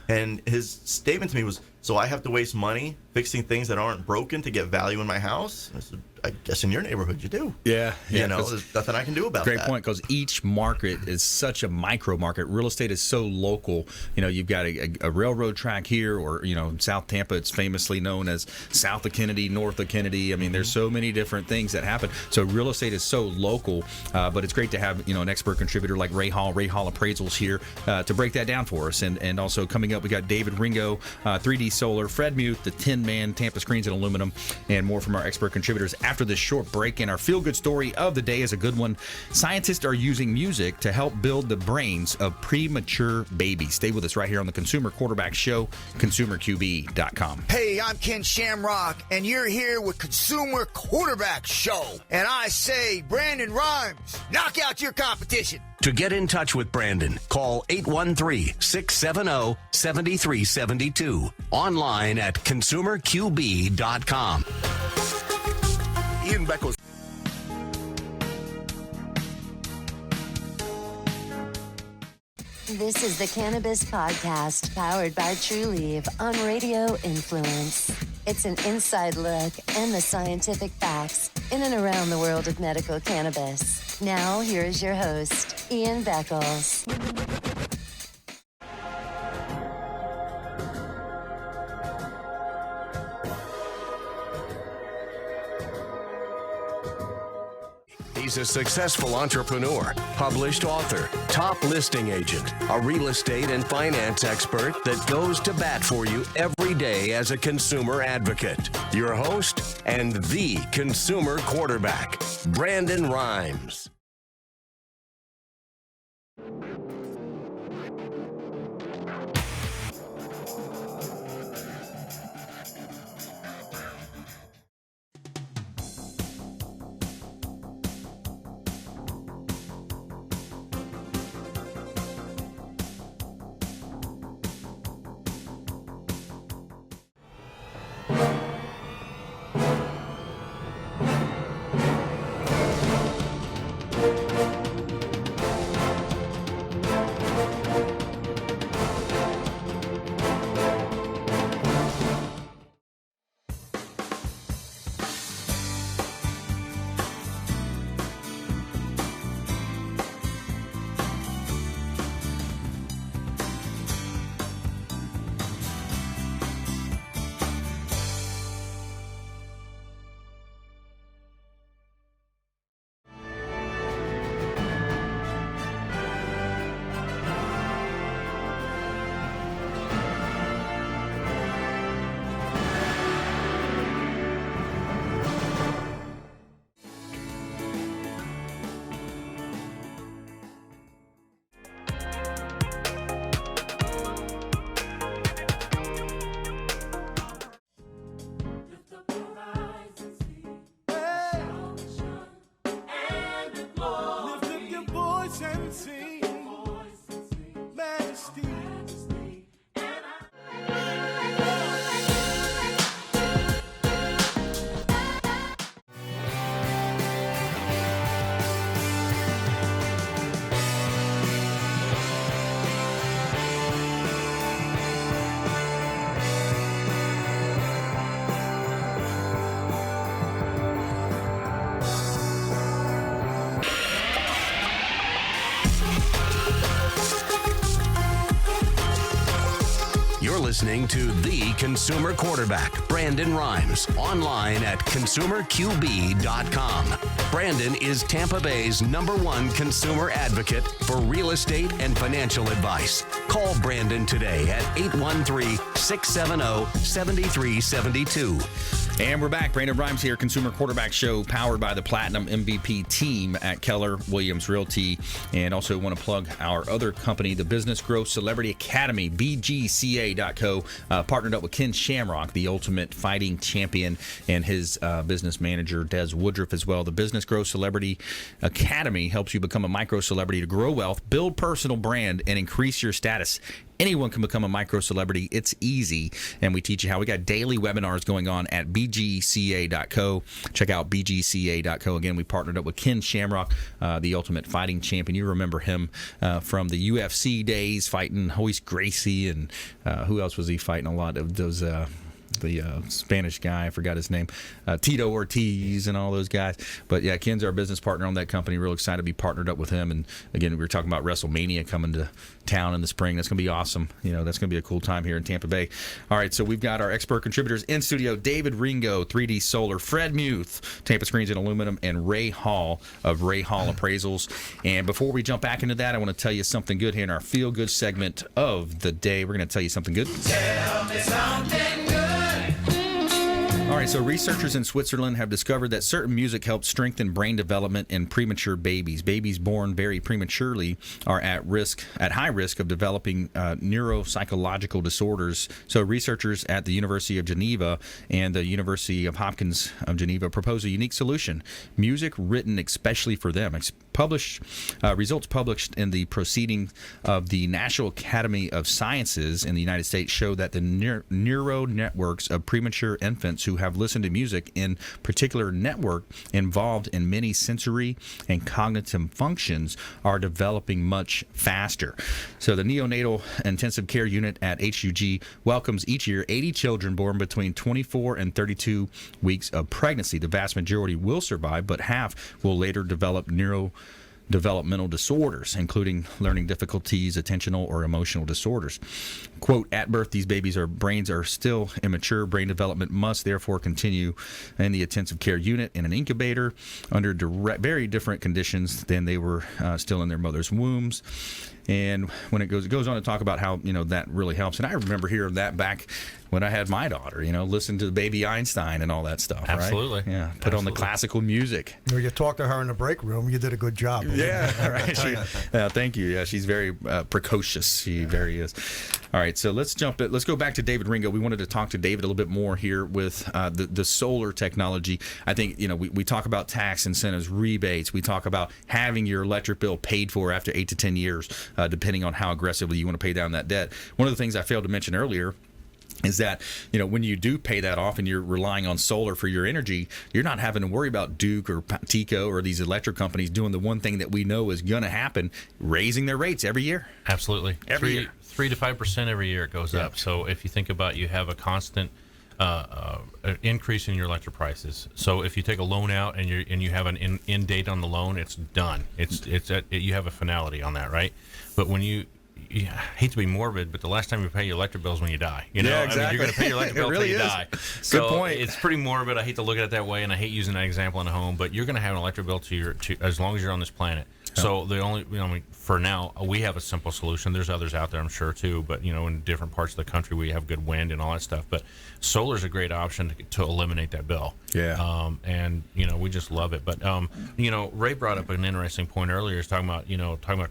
And his statement to me was, "So I have to waste money fixing things that aren't broken to get value in my house?" And I said, I guess in your neighborhood you do. Yeah. There's nothing I can do about that. Great point, because each market is such a micro market. Real estate is so local. You've got a railroad track here, or South Tampa. It's famously known as south of Kennedy, north of Kennedy. I mean, there's so many different things that happen. So real estate is so local, but it's great to have an expert contributor like Ray Hall Appraisals here to break that down for us. And also coming up, we got David Ringo, 3D Solar, Fred Muth, the Tin Man, Tampa Screens and Aluminum, and more from our expert contributors after this short break. And our feel-good story of the day is a good one. Scientists are using music to help build the brains of premature babies. Stay with us right here on the Consumer Quarterback Show, consumerqb.com. Hey, I'm Ken Shamrock, and you're here with Consumer Quarterback Show. And I say, Brandon Rhymes, knock out your competition. To get in touch with Brandon, call 813-670-7372. Online at consumerqb.com. Ian Beckles. This is the Cannabis Podcast, powered by Trulieve on Radio Influence. It's an inside look and the scientific facts in and around the world of medical cannabis. Now, here is your host, Ian Beckles. He's a successful entrepreneur, published author, top listing agent, a real estate and finance expert that goes to bat for you every day as a consumer advocate. Your host and the consumer quarterback, Brandon Rhymes. listening to the Consumer Quarterback, Brandon Rhymes, online at consumerqb.com. Brandon is Tampa Bay's #1 consumer advocate for real estate and financial advice. Call Brandon today at 813-670-7372. And we're back. Brandon Rhymes here, Consumer Quarterback Show, powered by the Platinum MVP team at Keller Williams Realty. And also want to plug our other company, the Business Growth Celebrity Academy, BGCA.co, partnered up with Ken Shamrock, the ultimate fighting champion, and his business manager, Des Woodruff, as well. The Business Growth Celebrity Academy helps you become a micro celebrity to grow wealth, build personal brand, and increase your status. Anyone can become a micro celebrity. It's easy, and we teach you how. We got daily webinars going on at bgca.co. Check out bgca.co. Again, we partnered up with Ken Shamrock, the ultimate fighting champion. You remember him from the UFC days, fighting Hoist Gracie, and who else was he fighting? A lot of those. The Spanish guy, I forgot his name, Tito Ortiz and all those guys. But yeah, Ken's our business partner on that company. Real excited to be partnered up with him. And again, we were talking about WrestleMania coming to town in the spring. That's going to be awesome. You know, that's going to be a cool time here in Tampa Bay. All right, so we've got our expert contributors in studio: David Ringo, 3D Solar; Fred Muth, Tampa Screens and Aluminum; and Ray Hall of Ray Hall Appraisals. And before we jump back into that, I want to tell you something good here in our Feel Good segment of the day. We're going to tell you something good. Tell me something good. All right, so researchers in Switzerland have discovered that certain music helps strengthen brain development in premature babies. Babies born very prematurely are at high risk of developing neuropsychological disorders. So researchers at the University of Geneva and the University of Hopkins of Geneva propose a unique solution: music written especially for them. Results published in the Proceedings of the National Academy of Sciences in the United States show that the neural networks of premature infants who have listened to music in particular network involved in many sensory and cognitive functions are developing much faster. So the neonatal intensive care unit at HUG welcomes each year 80 children born between 24 and 32 weeks of pregnancy. The vast majority will survive, but half will later develop neurodevelopmental disorders, including learning difficulties, attentional or emotional disorders. Quote, at birth, these babies' brains are still immature. Brain development must therefore continue in the intensive care unit in an incubator under very different conditions than they were still in their mother's wombs. And when it goes on to talk about how, that really helps. And I remember hearing that back when I had my daughter, listen to Baby Einstein and all that stuff. Absolutely. Right? Yeah. Put on the classical music. You talked to her in the break room. You did a good job. Yeah. Right. Thank you. Yeah. She's very precocious. She very is. All right. So let's go back to David Ringo. We wanted to talk to David a little bit more here with the solar technology. I think, we talk about tax incentives, rebates. We talk about having your electric bill paid for after 8 to 10 years, depending on how aggressively you want to pay down that debt. One of the things I failed to mention earlier is that, when you do pay that off and you're relying on solar for your energy, you're not having to worry about Duke or Tico or these electric companies doing the one thing that we know is going to happen, raising their rates every year. Absolutely. Every year. 3 to 5% every year it goes up. So if you think about, you have a constant increase in your electric prices. So if you take a loan out and you have an end date on the loan, it's done. You have a finality on that, right? But when you hate to be morbid, but the last time you pay your electric bill is when you die. Yeah, exactly. I mean, you're going to pay your electric bill until you die. Good point. It's pretty morbid. I hate to look at it that way, and I hate using that example in a home. But you're going to have an electric bill to as long as you're on this planet. So the only, for now, we have a simple solution. There's others out there, I'm sure, too. But, in different parts of the country, we have good wind and all that stuff. But solar is a great option to eliminate that bill. Yeah. And, we just love it. But, Ray brought up an interesting point earlier. He's talking about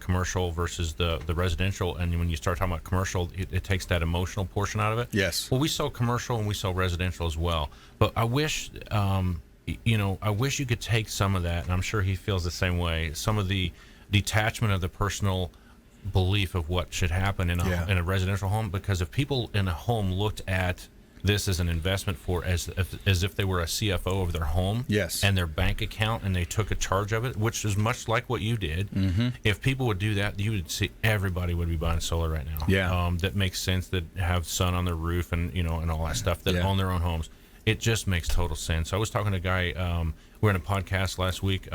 commercial versus the residential. And when you start talking about commercial, it takes that emotional portion out of it. Yes. Well, we sell commercial and we sell residential as well. But I wish... I wish you could take some of that, and I'm sure he feels the same way, some of the detachment of the personal belief of what should happen in a residential home, because if people in a home looked at this as an investment as if they were a CFO of their home and their bank account, and they took a charge of it, which is much like what you did. If people would do that, you would see everybody would be buying solar right now. That makes sense, that have sun on their roof and and all that stuff, that own their own homes. It just makes total sense. I was talking to a guy, we were in a podcast last week,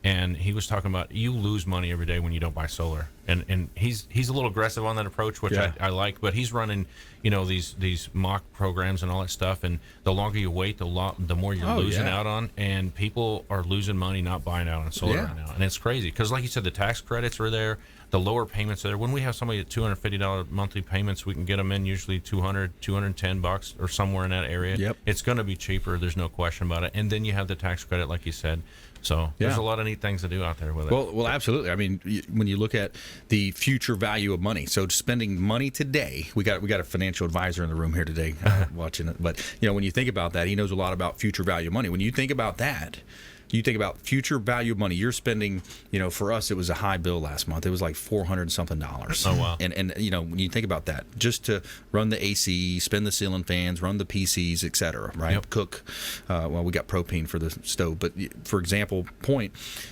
and he was talking about, you lose money every day when you don't buy solar. and he's a little aggressive on that approach, which I like. But he's running, these mock programs and all that stuff. And the longer you wait, the more you're losing out on. And people are losing money not buying out on solar right now, and it's crazy because, like you said, the tax credits are there. The lower payments are there. When we have somebody at $250 monthly payments, we can get them in usually $200, $210 or somewhere in that area. Yep. It's going to be cheaper. There's no question about it. And then you have the tax credit, like you said. So there's a lot of neat things to do out there with it. Well, absolutely. I mean, when you look at the future value of money, so spending money today, we got a financial advisor in the room here today watching it. But when you think about that, he knows a lot about future value of money. When you think about that, you think about future value of money. You're spending, for us, it was a high bill last month. It was like $400 something. Oh wow! And when you think about that, just to run the AC, spin the ceiling fans, run the PCs, etc. Right? Yep. Cook. We got propane for the stove, but for example,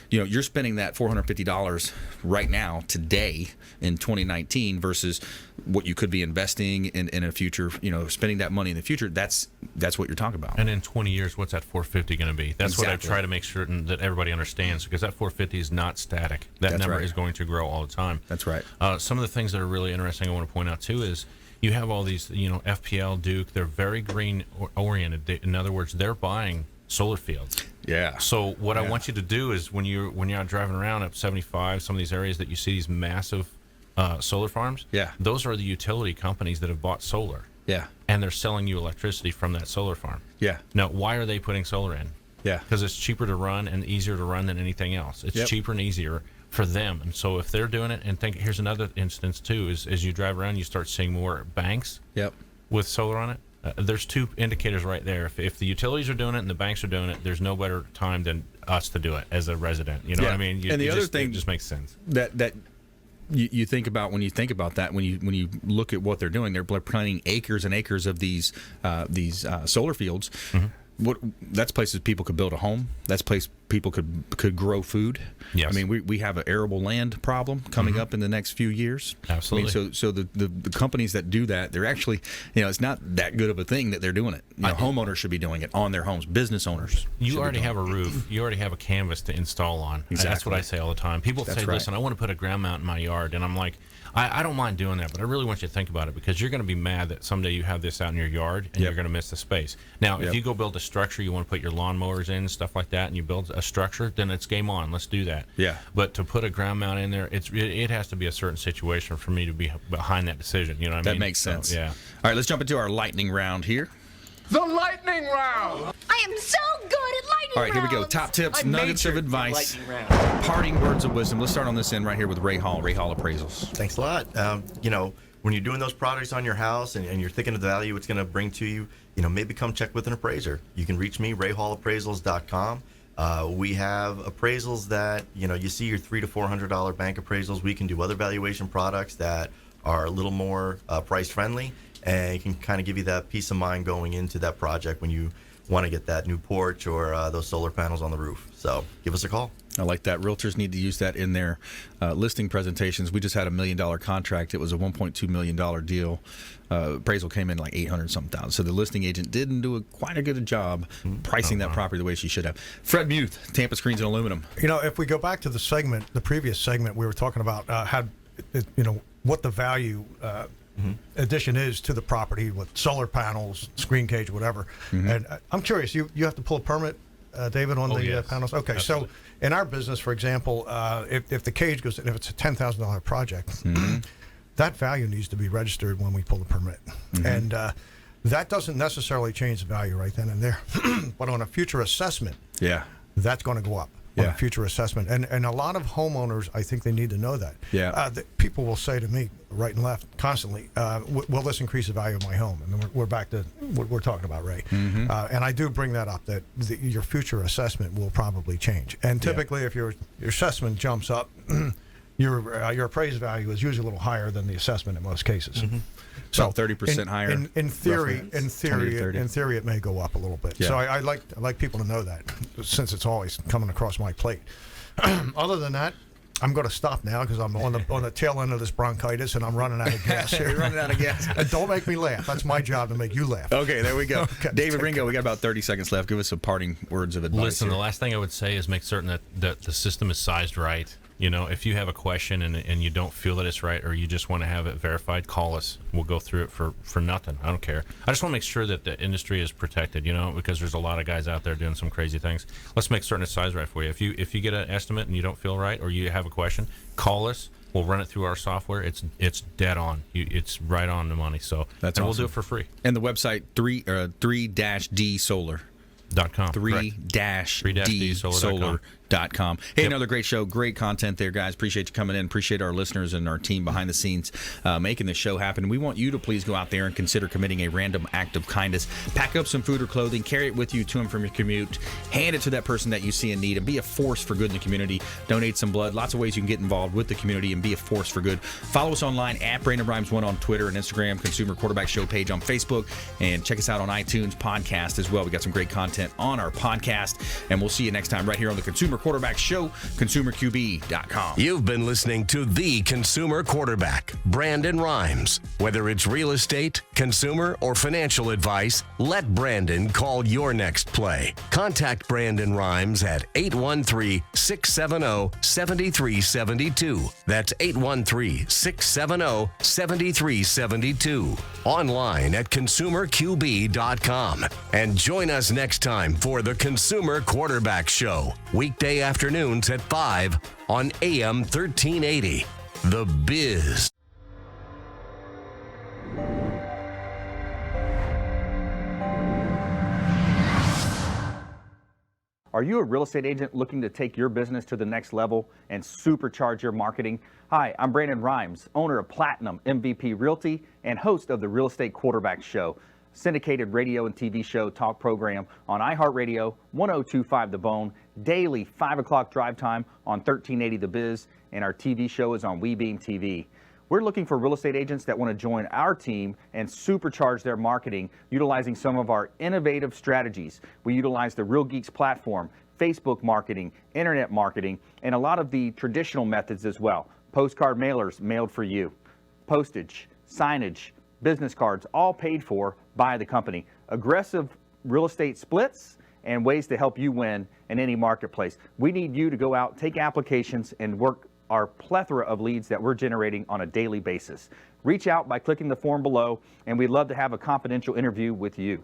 you're spending that $450 right now today in 2019 versus what you could be investing in a future. Spending that money in the future. That's what you're talking about. And in 20 years, what's that $450 going to be? That's exactly what I try to make certain that everybody understands, because that $450 is not static. That number is going to grow all the time. That's right. Some of the things that are really interesting I want to point out too is you have all these, FPL, Duke. They're very green oriented. In other words, they're buying solar fields. Yeah. So what I want you to do is when you're out driving around up 75, some of these areas that you see these massive solar farms. Yeah. Those are the utility companies that have bought solar. Yeah. And they're selling you electricity from that solar farm. Yeah. Now, why are they putting solar in? Yeah. Because it's cheaper to run and easier to run than anything else. It's cheaper and easier for them. And so if they're doing it, and here's another instance too, is as you drive around, you start seeing more banks with solar on it. There's two indicators right there. If the utilities are doing it and the banks are doing it, there's no better time than us to do it as a resident. You know what I mean? And the other thing it just makes sense. That you think about when you think about that, when you look at what they're doing, they're planting acres and acres of these solar fields. Mm-hmm. That's places people could build a home. That's place people could grow food. Yes. I mean, we have an arable land problem coming up in the next few years. Absolutely. I mean, so the companies that do that, they're actually, it's not that good of a thing that they're doing it. Homeowners should be doing it on their homes. Business owners. You already have a roof. You already have a canvas to install on. Exactly. That's what I say all the time. People say, listen, I want to put a ground mount in my yard. And I'm like, I don't mind doing that, but I really want you to think about it, because you're going to be mad that someday you have this out in your yard and you're going to miss the space. Now, if you go build a structure, you want to put your lawnmowers in, stuff like that, and you build a structure, then it's game on. Let's do that. Yeah. But to put a ground mount in there, it has to be a certain situation for me to be behind that decision. You know what I mean? That makes sense. So, yeah. All right, let's jump into our lightning round here. The lightning round. I am so good at lightning rounds. All right, here we go. Top tips, nuggets of advice, parting words of wisdom. Let's start on this end right here with Ray Hall Appraisals. Thanks a lot. When you're doing those projects on your house and you're thinking of the value it's going to bring to you, maybe come check with an appraiser. You can reach me, rayhallappraisals.com. We have appraisals that, you see your $300 to $400 bank appraisals. We can do other valuation products that are a little more price friendly, and can kind of give you that peace of mind going into that project when you want to get that new porch or those solar panels on the roof. So give us a call. I like that. Realtors need to use that in their listing presentations. We just had $1 million contract. It was a $1.2 million deal. Appraisal came in like $800-something. So the listing agent didn't do quite a good job pricing that property the way she should have. Fred Muth, Tampa Screens and Aluminum. If we go back to the previous segment, we were talking about what the value addition is to the property with solar panels, screen cage, whatever. And I'm curious, you have to pull a permit, David, on the panels? Okay, absolutely. So in our business, for example, if the cage goes, if it's a $10,000 project, that value needs to be registered when we pull the permit. And that doesn't necessarily change the value right then and there. But on a future assessment, that's going to go up. On a future assessment. And a lot of homeowners, I think they need to know that. People will say to me, right and left, constantly, will this increase the value of my home? And then we're back to what we're talking about, Ray. And I do bring that up, that your future assessment will probably change. And typically, if your assessment jumps up, your appraised value is usually a little higher than the assessment in most cases. So 30% higher. In theory, it may go up a little bit. So I like people to know that, since it's always coming across my plate. Other than that, I'm going to stop now because I'm on the tail end of this bronchitis and I'm running out of gas here. You're running out of gas. And don't make me laugh. That's my job, to make you laugh. Okay, there we go. David Ringo, we got about 30 seconds left. Give us some parting words of advice. Listen, here. The last thing I would say is make certain that the system is sized right. If you have a question and you don't feel that it's right, or you just want to have it verified, call us. We'll go through it for nothing. I don't care. I just want to make sure that the industry is protected, because there's a lot of guys out there doing some crazy things. Let's make certain it's size right for you. If you get an estimate and you don't feel right, or you have a question, call us. We'll run it through our software. It's dead on. It's right on the money. So that's and awesome. We'll do it for free. And the website 3-D Solar.com. 3-D Solar.com. Hey, another great show. Great content there, guys. Appreciate you coming in. Appreciate our listeners and our team behind the scenes making this show happen. We want you to please go out there and consider committing a random act of kindness. Pack up some food or clothing. Carry it with you to and from your commute. Hand it to that person that you see in need, and be a force for good in the community. Donate some blood. Lots of ways you can get involved with the community and be a force for good. Follow us online at Brandon Rhymes 1 on Twitter and Instagram, Consumer Quarterback Show page on Facebook, and check us out on iTunes podcast as well. We got some great content on our podcast, and we'll see you next time right here on the Consumer Quarterback Show, consumerqb.com. You've been listening to The Consumer Quarterback, Brandon Rhymes. Whether it's real estate, consumer, or financial advice, let Brandon call your next play. Contact Brandon Rhymes at 813-670-7372. That's 813-670-7372. Online at consumerqb.com. And join us next time for the Consumer Quarterback Show, weekday afternoons at 5 on AM 1380. The Biz. Are you a real estate agent looking to take your business to the next level and supercharge your marketing? Hi, I'm Brandon Rhymes, owner of Platinum MVP Realty and host of the Real Estate Quarterback Show, syndicated radio and TV show talk program on iHeartRadio, 1025 The Bone, daily 5 o'clock drive time on 1380 The Biz, and our TV show is on WeBeam TV. We're looking for real estate agents that want to join our team and supercharge their marketing utilizing some of our innovative strategies. We utilize the Real Geeks platform, Facebook marketing, internet marketing, and a lot of the traditional methods as well. Postcard mailers mailed for you, postage, signage, business cards, all paid for by the company. Aggressive real estate splits and ways to help you win in any marketplace. We need you to go out, take applications, and work our plethora of leads that we're generating on a daily basis. Reach out by clicking the form below, and we'd love to have a confidential interview with you.